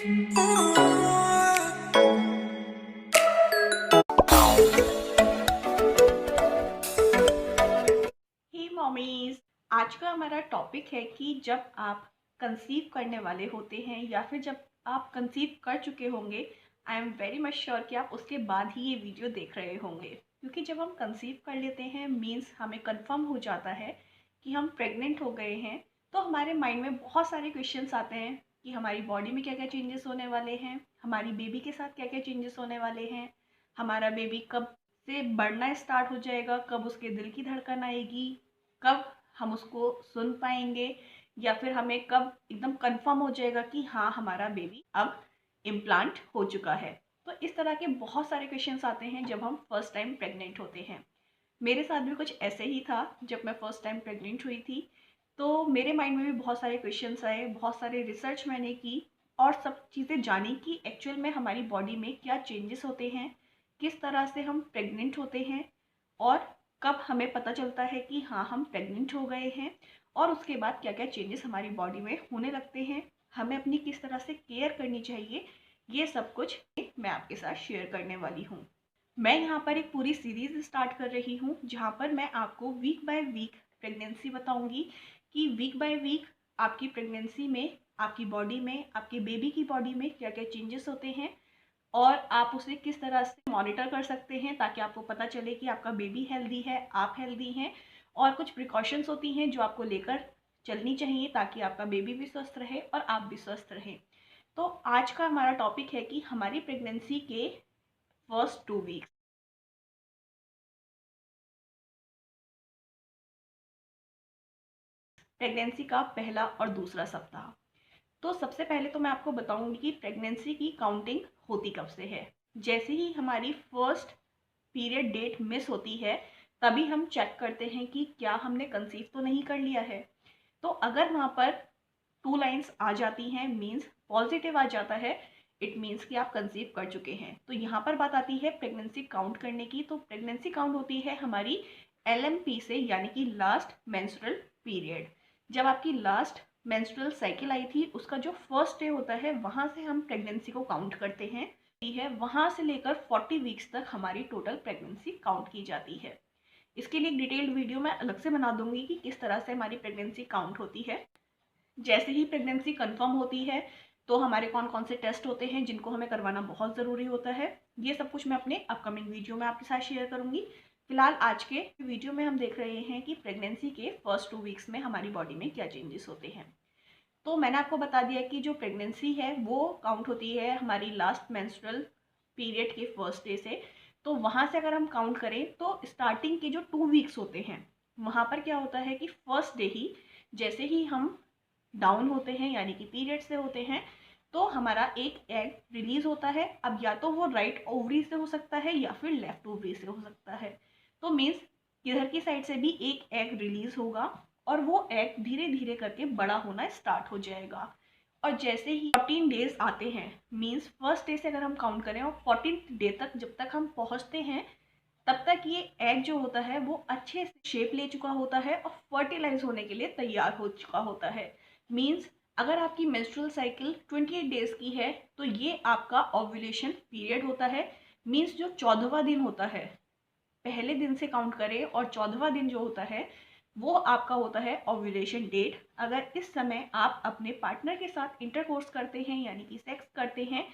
हे mommies, आज का हमारा टॉपिक है कि जब आप कंसीव करने वाले होते हैं या फिर जब आप कंसीव कर चुके होंगे, I am very much sure कि आप उसके बाद ही ये वीडियो देख रहे होंगे, क्योंकि जब हम कंसीव कर लेते हैं मीन्स हमें कंफर्म हो जाता है कि हम प्रेग्नेंट हो गए हैं। तो हमारे माइंड में बहुत सारे क्वेश्चंस आते हैं कि हमारी बॉडी में क्या क्या चेंजेस होने वाले हैं, हमारी बेबी के साथ क्या क्या चेंजेस होने वाले हैं, हमारा बेबी कब से बढ़ना स्टार्ट हो जाएगा, कब उसके दिल की धड़कन आएगी, कब हम उसको सुन पाएंगे, या फिर हमें कब एकदम कंफर्म हो जाएगा कि हाँ हमारा बेबी अब इम्प्लांट हो चुका है। तो इस तरह के बहुत सारे क्वेश्चंस आते हैं जब हम फर्स्ट टाइम प्रेग्नेंट होते हैं। मेरे साथ भी कुछ ऐसे ही था जब मैं फर्स्ट टाइम प्रेग्नेंट हुई थी। तो मेरे माइंड में भी बहुत सारे क्वेश्चंस आए, बहुत सारे रिसर्च मैंने की और सब चीज़ें जानी कि एक्चुअल में हमारी बॉडी में क्या चेंजेस होते हैं, किस तरह से हम प्रेग्नेंट होते हैं और कब हमें पता चलता है कि हाँ हम प्रेग्नेंट हो गए हैं, और उसके बाद क्या क्या चेंजेस हमारी बॉडी में होने लगते हैं, हमें अपनी किस तरह से केयर करनी चाहिए। ये सब कुछ मैं आपके साथ शेयर करने वाली हूँ। मैं यहाँ पर एक पूरी सीरीज स्टार्ट कर रही हूँ जहाँ पर मैं आपको वीक बाय वीक प्रेगनेंसी बताऊँगी कि वीक बाय वीक आपकी प्रेगनेंसी में, आपकी बॉडी में, आपके बेबी की बॉडी में क्या क्या चेंजेस होते हैं और आप उसे किस तरह से मॉनिटर कर सकते हैं ताकि आपको पता चले कि आपका बेबी हेल्दी है, आप हेल्दी हैं, और कुछ प्रिकॉशंस होती हैं जो आपको लेकर चलनी चाहिए ताकि आपका बेबी भी स्वस्थ रहे और आप भी स्वस्थ रहें। तो आज का हमारा टॉपिक है कि हमारी प्रेगनेंसी के फर्स्ट 2 वीक्स, प्रेगनेंसी का पहला और दूसरा सप्ताह। तो सबसे पहले तो मैं आपको बताऊंगी कि प्रेगनेंसी की काउंटिंग होती कब से है। जैसे ही हमारी फर्स्ट पीरियड डेट मिस होती है तभी हम चेक करते हैं कि क्या हमने कंसीव तो नहीं कर लिया है। तो अगर वहाँ पर 2 लाइन्स आ जाती हैं मीन्स पॉजिटिव आ जाता है, इट मीन्स कि आप कंसीव कर चुके हैं। तो यहाँ पर बात आती है प्रेगनेंसी काउंट करने की। तो प्रेगनेंसी काउंट होती है हमारी LMP से, यानी कि लास्ट मेंस्ट्रुअल पीरियड। जब आपकी लास्ट मेंस्ट्रुअल साइकिल आई थी उसका जो फर्स्ट डे होता है वहाँ से हम प्रेगनेंसी को काउंट करते हैं। है वहाँ से लेकर 40 वीक्स तक हमारी टोटल प्रेगनेंसी काउंट की जाती है। इसके लिए एक डिटेल्ड वीडियो मैं अलग से बना दूंगी कि किस तरह से हमारी प्रेगनेंसी काउंट होती है। जैसे ही प्रेगनेंसी कंफर्म होती है तो हमारे कौन कौन से टेस्ट होते हैं जिनको हमें करवाना बहुत ज़रूरी होता है, ये सब कुछ मैं अपने अपकमिंग वीडियो में आपके साथ शेयर करूंगी। फिलहाल आज के वीडियो में हम देख रहे हैं कि प्रेगनेंसी के फर्स्ट 2 वीक्स में हमारी बॉडी में क्या चेंजेस होते हैं। तो मैंने आपको बता दिया कि जो प्रेगनेंसी है वो काउंट होती है हमारी लास्ट मेंस्ट्रुअल पीरियड के फर्स्ट डे से। तो वहाँ से अगर हम काउंट करें तो स्टार्टिंग के जो 2 वीक्स होते हैं वहाँ पर क्या होता है कि फर्स्ट डे ही जैसे ही हम डाउन होते हैं यानी कि पीरियड से होते हैं तो हमारा एक एग रिलीज होता है। अब या तो वो राइट ओवरी से हो सकता है या फिर लेफ्ट ओवरी से हो सकता है। तो मीन्स किधर की साइड से भी एक एग रिलीज होगा और वो एग धीरे धीरे करके बड़ा होना स्टार्ट हो जाएगा। और जैसे ही 14 डेज आते हैं मीन्स फर्स्ट डे से अगर हम काउंट करें और 14th डे तक जब तक हम पहुंचते हैं तब तक ये एग जो होता है वो अच्छे से शेप ले चुका होता है और फर्टिलाइज होने के लिए तैयार हो चुका होता है। मीन्स अगर आपकी मेंस्ट्रुअल साइकिल 28 डेज की है तो ये आपका ओव्यूलेशन पीरियड होता है। मीन्स जो 14वां दिन होता है, पहले दिन से काउंट करें और 14वां दिन जो होता है वो आपका होता है ओव्यूलेशन डेट। अगर इस समय आप अपने पार्टनर के साथ इंटरकोर्स करते हैं यानी कि सेक्स करते हैं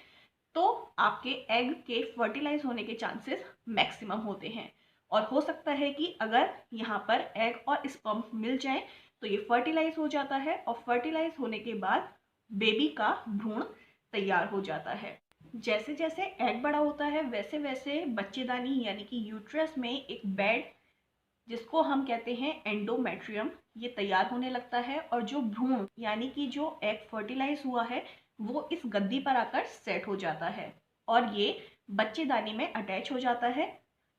तो आपके एग के फर्टिलाइज होने के चांसेस मैक्सिमम होते हैं। और हो सकता है कि अगर यहाँ पर एग और स्पर्म मिल जाए तो ये फर्टिलाइज हो जाता है और फर्टिलाइज होने के बाद बेबी का भ्रूण तैयार हो जाता है। जैसे जैसे एग बड़ा होता है वैसे वैसे बच्चेदानी यानी कि यूट्रस में एक बेड जिसको हम कहते हैं एंडोमेट्रियम, ये तैयार होने लगता है और जो भ्रूण यानी कि जो एग फर्टिलाइज हुआ है वो इस गद्दी पर आकर सेट हो जाता है और ये बच्चेदानी में अटैच हो जाता है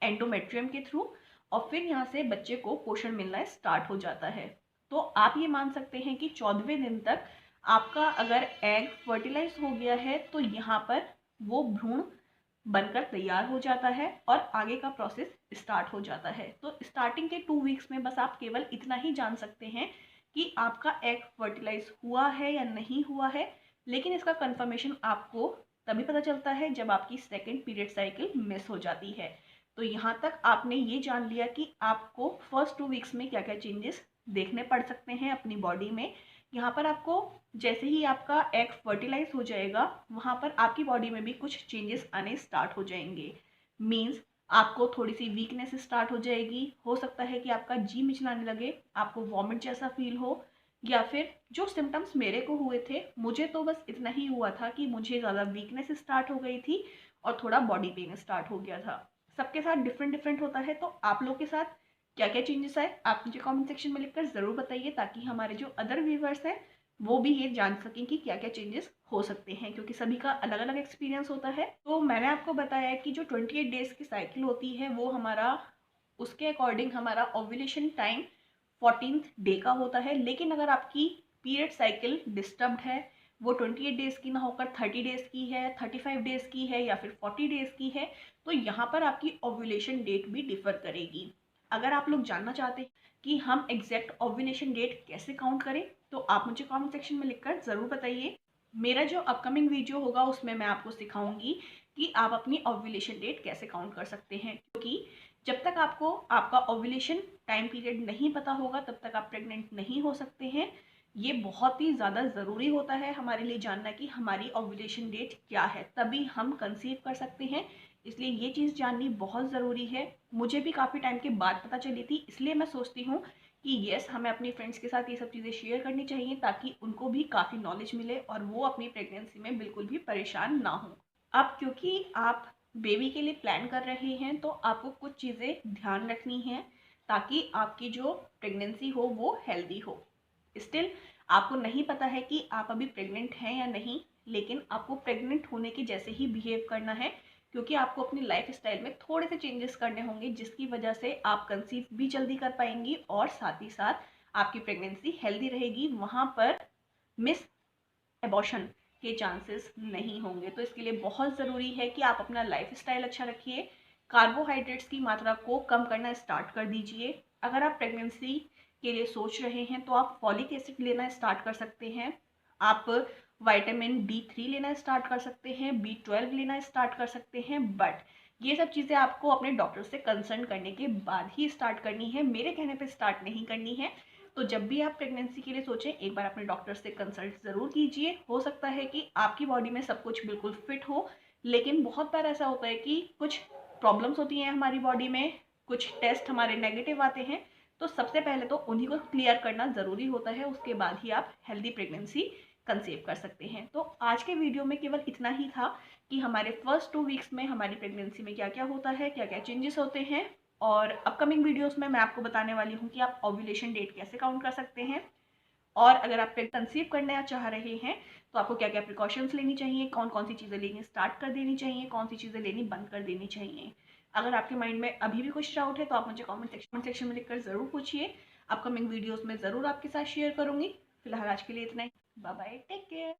एंडोमेट्रियम के थ्रू। और फिर यहाँ से बच्चे को पोषण मिलना स्टार्ट हो जाता है। तो आप ये मान सकते हैं कि 14वें दिन तक आपका अगर एग फर्टिलाइज हो गया है तो यहाँ पर वो भ्रूण बनकर तैयार हो जाता है और आगे का प्रोसेस स्टार्ट हो जाता है। तो स्टार्टिंग के 2 वीक्स में बस आप केवल इतना ही जान सकते हैं कि आपका एग फर्टिलाइज हुआ है या नहीं हुआ है। लेकिन इसका कंफर्मेशन आपको तभी पता चलता है जब आपकी सेकेंड पीरियड साइकिल मिस हो जाती है। तो यहाँ तक आपने ये जान लिया कि आपको फर्स्ट 2 वीक्स में क्या क्या चेंजेस देखने पड़ सकते हैं अपनी बॉडी में। यहाँ पर आपको जैसे ही आपका एग फर्टिलाइज हो जाएगा, वहाँ पर आपकी बॉडी में भी कुछ चेंजेस आने स्टार्ट हो जाएंगे। मीन्स आपको थोड़ी सी वीकनेस स्टार्ट हो जाएगी, हो सकता है कि आपका जी मिचलाने लगे, आपको वॉमिट जैसा फील हो, या फिर जो सिम्टम्स मेरे को हुए थे, मुझे तो बस इतना ही हुआ था कि मुझे ज़्यादा वीकनेस स्टार्ट हो गई थी और थोड़ा बॉडी पेन स्टार्ट हो गया था। सबके साथ डिफरेंट डिफरेंट होता है। तो आप लोग के साथ क्या क्या चेंजेस आए आप मुझे कमेंट सेक्शन में लिखकर ज़रूर बताइए, ताकि हमारे जो अदर व्यूवर्स हैं वो भी ये जान सकें कि क्या क्या चेंजेस हो सकते हैं, क्योंकि सभी का अलग अलग एक्सपीरियंस होता है। तो मैंने आपको बताया कि जो 28 डेज की साइकिल होती है वो हमारा उसके अकॉर्डिंग हमारा ओव्यूलेशन टाइम 14th डे का होता है। लेकिन अगर आपकी पीरियड साइकिल डिस्टर्ब्ड है, वो 28 डेज की ना होकर 30 डेज की है, 35 डेज की है या फिर 40 डेज की है, तो यहाँ पर आपकी ओव्यूलेशन डेट भी डिफर करेगी। अगर आप लोग जानना चाहते हैं कि हम एग्जैक्ट ओव्यूलेशन डेट कैसे काउंट करें, तो आप मुझे कमेंट सेक्शन में लिखकर ज़रूर बताइए। मेरा जो अपकमिंग वीडियो होगा उसमें मैं आपको सिखाऊंगी कि आप अपनी ओव्यूलेशन डेट कैसे काउंट कर सकते हैं, क्योंकि जब तक आपको आपका ओव्यूलेशन टाइम पीरियड नहीं पता होगा तब तक आप प्रेग्नेंट नहीं हो सकते हैं। ये बहुत ही ज़्यादा ज़रूरी होता है हमारे लिए जानना कि हमारी ओव्यूलेशन डेट क्या है, तभी हम कंसीव कर सकते हैं। इसलिए ये चीज़ जाननी बहुत ज़रूरी है। मुझे भी काफ़ी टाइम के बाद पता चली थी, इसलिए मैं सोचती हूँ कि येस, हमें अपनी फ्रेंड्स के साथ ये सब चीज़ें शेयर करनी चाहिए ताकि उनको भी काफ़ी नॉलेज मिले और वो अपनी प्रेगनेंसी में बिल्कुल भी परेशान ना हो। अब क्योंकि आप बेबी के लिए प्लान कर रहे हैं तो आपको कुछ चीज़ें ध्यान रखनी है ताकि आपकी जो प्रेगनेंसी हो वो हेल्दी हो। स्टिल आपको नहीं पता है कि आप अभी प्रेग्नेंट हैं या नहीं, लेकिन आपको प्रेग्नेंट होने के जैसे ही बिहेव करना है, क्योंकि आपको अपनी लाइफ स्टाइल में थोड़े से चेंजेस करने होंगे जिसकी वजह से आप कंसीव भी जल्दी कर पाएंगी और साथ ही साथ आपकी प्रेगनेंसी हेल्दी रहेगी। वहाँ पर मिस एबॉर्शन के चांसेस नहीं होंगे। तो इसके लिए बहुत ज़रूरी है कि आप अपना लाइफ स्टाइल अच्छा रखिए, कार्बोहाइड्रेट्स की मात्रा को कम करना स्टार्ट कर दीजिए। अगर आप प्रेगनेंसी के लिए सोच रहे हैं तो आप फॉलिक एसिड लेना स्टार्ट कर सकते हैं, आप विटामिन D3 लेना स्टार्ट कर सकते हैं, B12 लेना स्टार्ट कर सकते हैं। बट ये सब चीज़ें आपको अपने डॉक्टर से कंसल्ट करने के बाद ही स्टार्ट करनी है, मेरे कहने पे स्टार्ट नहीं करनी है। तो जब भी आप प्रेगनेंसी के लिए सोचें, एक बार अपने डॉक्टर से कंसल्ट ज़रूर कीजिए। हो सकता है कि आपकी बॉडी में सब कुछ बिल्कुल फिट हो, लेकिन बहुत बार ऐसा होता है कि कुछ प्रॉब्लम्स होती हैं हमारी बॉडी में, कुछ टेस्ट हमारे नेगेटिव आते हैं। तो सबसे पहले तो उन्हीं को क्लियर करना ज़रूरी होता है, उसके बाद ही आप हेल्दी प्रेगनेंसी कंसीव कर सकते हैं। तो आज के वीडियो में केवल इतना ही था कि हमारे फर्स्ट 2 वीक्स में हमारी प्रेगनेंसी में क्या क्या होता है, क्या क्या चेंजेस होते हैं, और अपकमिंग वीडियोस में मैं आपको बताने वाली हूँ कि आप ओव्यूलेशन डेट कैसे काउंट कर सकते हैं, और अगर आप कंसीव करना चाह रहे हैं तो आपको क्या क्या प्रिकॉशंस लेनी चाहिए, कौन कौन सी चीज़ें लेनी स्टार्ट कर देनी चाहिए, कौन सी चीज़ें लेनी बंद कर देनी चाहिए। अगर आपके माइंड में अभी भी कुछ डाउट है तो आप मुझे कमेंट सेक्शन में लिखकर ज़रूर पूछिए। अपकमिंग वीडियोस में ज़रूर आपके साथ शेयर करूँगी। फिलहाल आज के लिए इतना ही। Bye bye, take care.